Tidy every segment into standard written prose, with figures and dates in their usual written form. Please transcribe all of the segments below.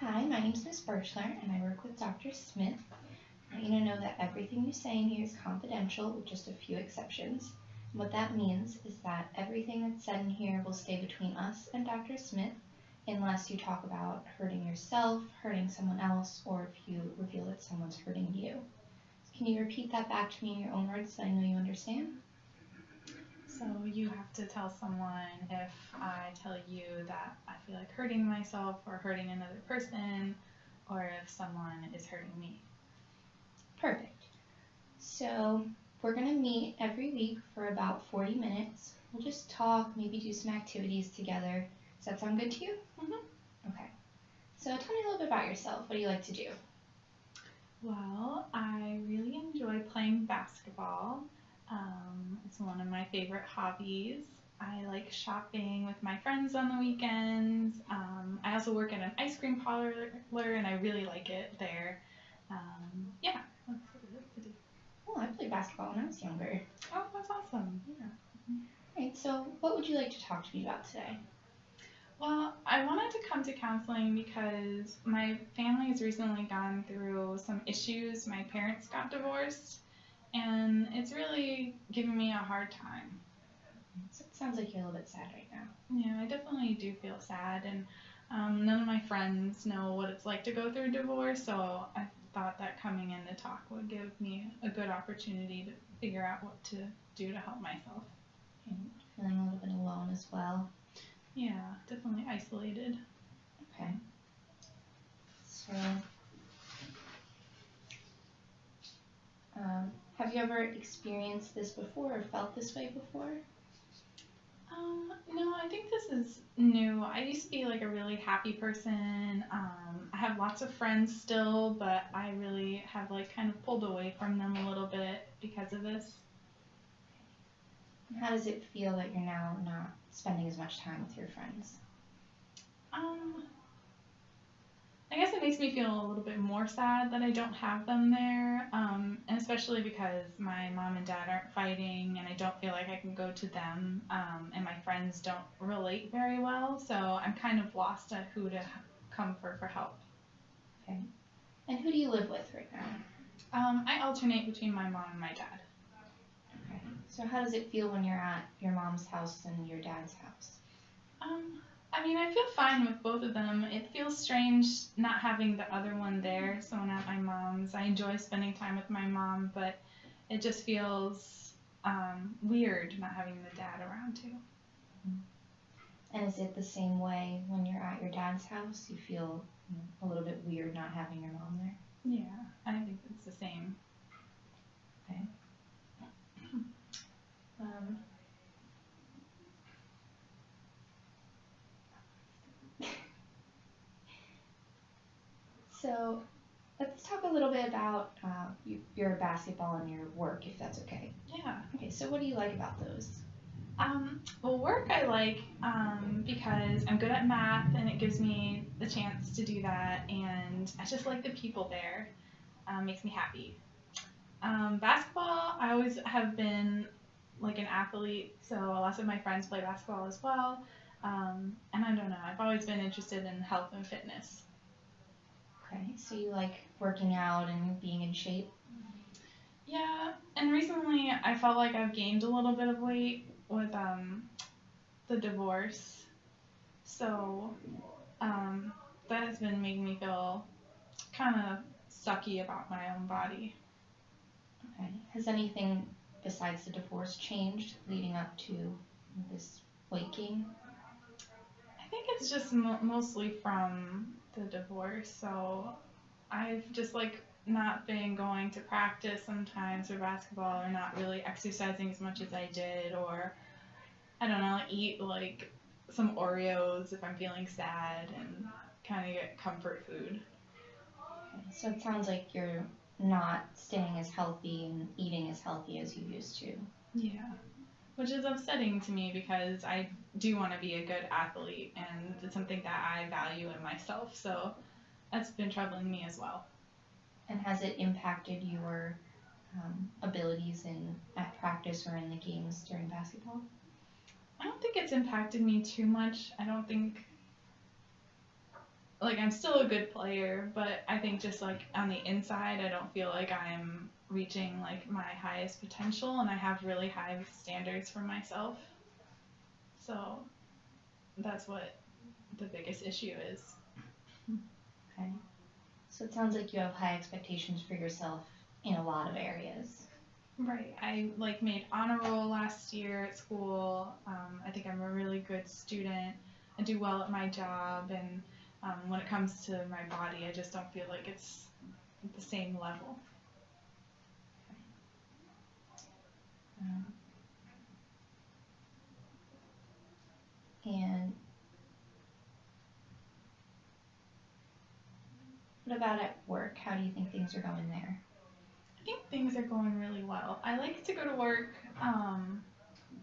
Hi, my name is Miss Birchler, and I work with Dr. Smith. I want you to know that everything you say in here is confidential, with just a few exceptions. And what that means is that everything that's said in here will stay between us and Dr. Smith, unless you talk about hurting yourself, hurting someone else, or if you reveal that someone's hurting you. Can you repeat that back to me in your own words so I know you understand? So you have to tell someone if I tell you that I feel like hurting myself or hurting another person, or if someone is hurting me. Perfect. So we're going to meet every week for about 40 minutes. We'll just talk, maybe do some activities together. Does that sound good to you? Mm-hmm. Okay. So tell me a little bit about yourself. What do you like to do? Well, I really enjoy playing basketball. It's one of my favorite hobbies. I like shopping with my friends on the weekends. I also work at an ice cream parlor, and I really like it there. Yeah, that's what I like to do. Oh, I played basketball when I was younger. Oh, that's awesome. Yeah. All right, so what would you like to talk to me about today? Well, I wanted to come to counseling because my family has recently gone through some issues. My parents got divorced, and it's really given me a hard time. So it sounds like you're a little bit sad right now. Yeah, I definitely do feel sad, and none of my friends know what it's like to go through divorce, so I thought that coming in to talk would give me a good opportunity to figure out what to do to help myself. And feeling a little bit alone as well. Yeah, definitely isolated. Okay. So, have you ever experienced this before or felt this way before? No, I think this is new. I used to be like a really happy person. I have lots of friends still, but I really have like kind of pulled away from them a little bit because of this. And how does it feel that you're now not spending as much time with your friends? Um, I guess it makes me feel a little bit more sad that I don't have them there, and especially because my mom and dad aren't fighting, and I don't feel like I can go to them, and my friends don't relate very well, so I'm kind of lost at who to come for help. Okay. And who do you live with right now? I alternate between my mom and my dad. Okay. So how does it feel when you're at your mom's house and your dad's house? I mean, I feel fine with both of them. It feels strange not having the other one there. So when I'm at my mom's, I enjoy spending time with my mom, but it just feels weird not having the dad around too. And is it the same way when you're at your dad's house? You feel a little bit weird not having your mom there? Yeah, I think it's the same. Okay. Um, so let's talk a little bit about your basketball and your work, if that's okay. Yeah. Okay, so what do you like about those? Well, work I like because I'm good at math and it gives me the chance to do that, and I just like the people there. Makes me happy. Basketball, I always have been like an athlete, so lots of my friends play basketball as well. And I don't know, I've always been interested in health and fitness. Okay, so you like working out and being in shape? Yeah, and recently I felt like I've gained a little bit of weight with the divorce, so um, that has been making me feel kind of sucky about my own body. Okay. Has anything besides the divorce changed leading up to this weight gain? I think it's just mostly from the divorce. So I've just like not been going to practice sometimes for basketball, or not really exercising as much as I did, or I don't know, eat like some Oreos if I'm feeling sad and kind of get comfort food. Okay. So it sounds like you're not staying as healthy and eating as healthy as you used to. Yeah. Which is upsetting to me because I do want to be a good athlete and it's something that I value in myself. So that's been troubling me as well. And has it impacted your abilities in at practice or in the games during basketball? I don't think it's impacted me too much. I don't think like I'm still a good player, but I think just like on the inside, I don't feel like I'm reaching like my highest potential, and I have really high standards for myself. So that's what the biggest issue is. Okay. So it sounds like you have high expectations for yourself in a lot of areas. Right. I like made honor roll last year at school. I think I'm a really good student. I do well at my job, and when it comes to my body, I just don't feel like it's at the same level. Um, and what about at work? How do you think things are going there? I think things are going really well. I like to go to work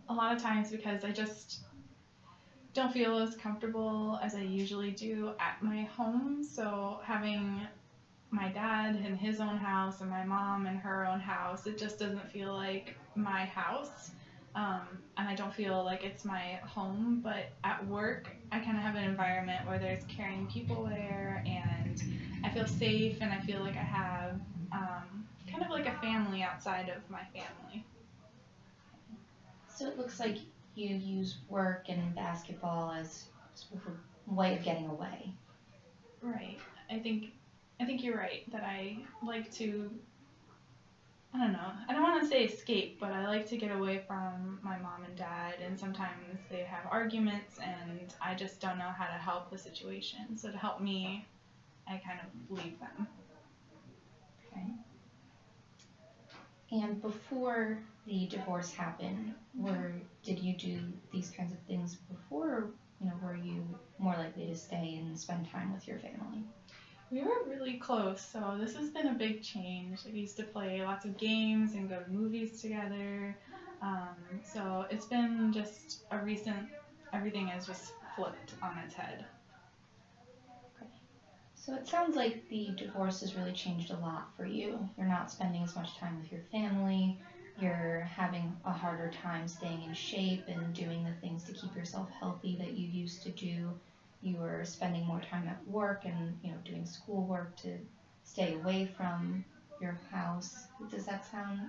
a lot of times because I just don't feel as comfortable as I usually do at my home. So having my dad in his own house and my mom in her own house, it just doesn't feel like my house. And I don't feel like it's my home. But at work, I kind of have an environment where there's caring people there, and I feel safe, and I feel like I have kind of like a family outside of my family. So it looks like you use work and basketball as sort of a way of getting away. Right. I think I think you're right that I like to, I don't know. I don't want to say escape, but I like to get away from my mom and dad, and sometimes they have arguments, and I just don't know how to help the situation. So to help me, I kind of leave them. Okay. And before the divorce happened, did you do these kinds of things before, or, were you more likely to stay and spend time with your family? We were really close, so this has been a big change. Like, we used to play lots of games and go to movies together. So it's been just a recent, everything has just flipped on its head. Okay. So it sounds like the divorce has really changed a lot for you. You're not spending as much time with your family. You're having a harder time staying in shape and doing the things to keep yourself healthy that you used to do. You were spending more time at work and, doing schoolwork to stay away from your house. Does that sound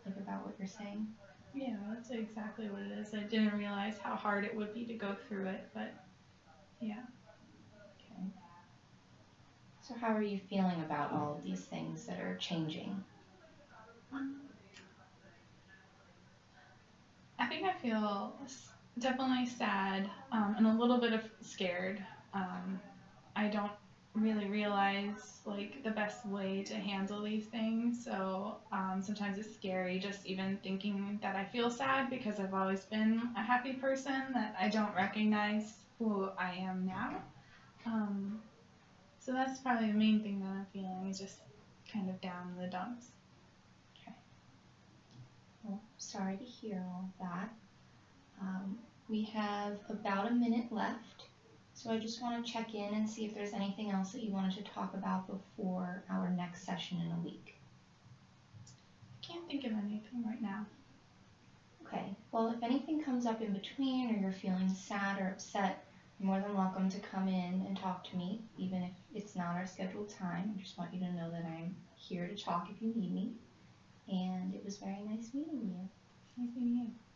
like about what you're saying? Yeah, that's exactly what it is. I didn't realize how hard it would be to go through it, but yeah. Okay. So how are you feeling about all of these things that are changing? I think I feel definitely sad and a little bit of scared. I don't really realize like the best way to handle these things, so sometimes it's scary just even thinking that I feel sad because I've always been a happy person, that I don't recognize who I am now. Um, so that's probably the main thing that I'm feeling, is just kind of down in the dumps. Okay. Well, sorry to hear all of that. We have about a minute left, so I just want to check in and see if there's anything else that you wanted to talk about before our next session in a week. I can't think of anything right now. Okay, well, if anything comes up in between or you're feeling sad or upset, you're more than welcome to come in and talk to me, even if it's not our scheduled time. I just want you to know that I'm here to talk if you need me. And it was very nice meeting you. Nice meeting you.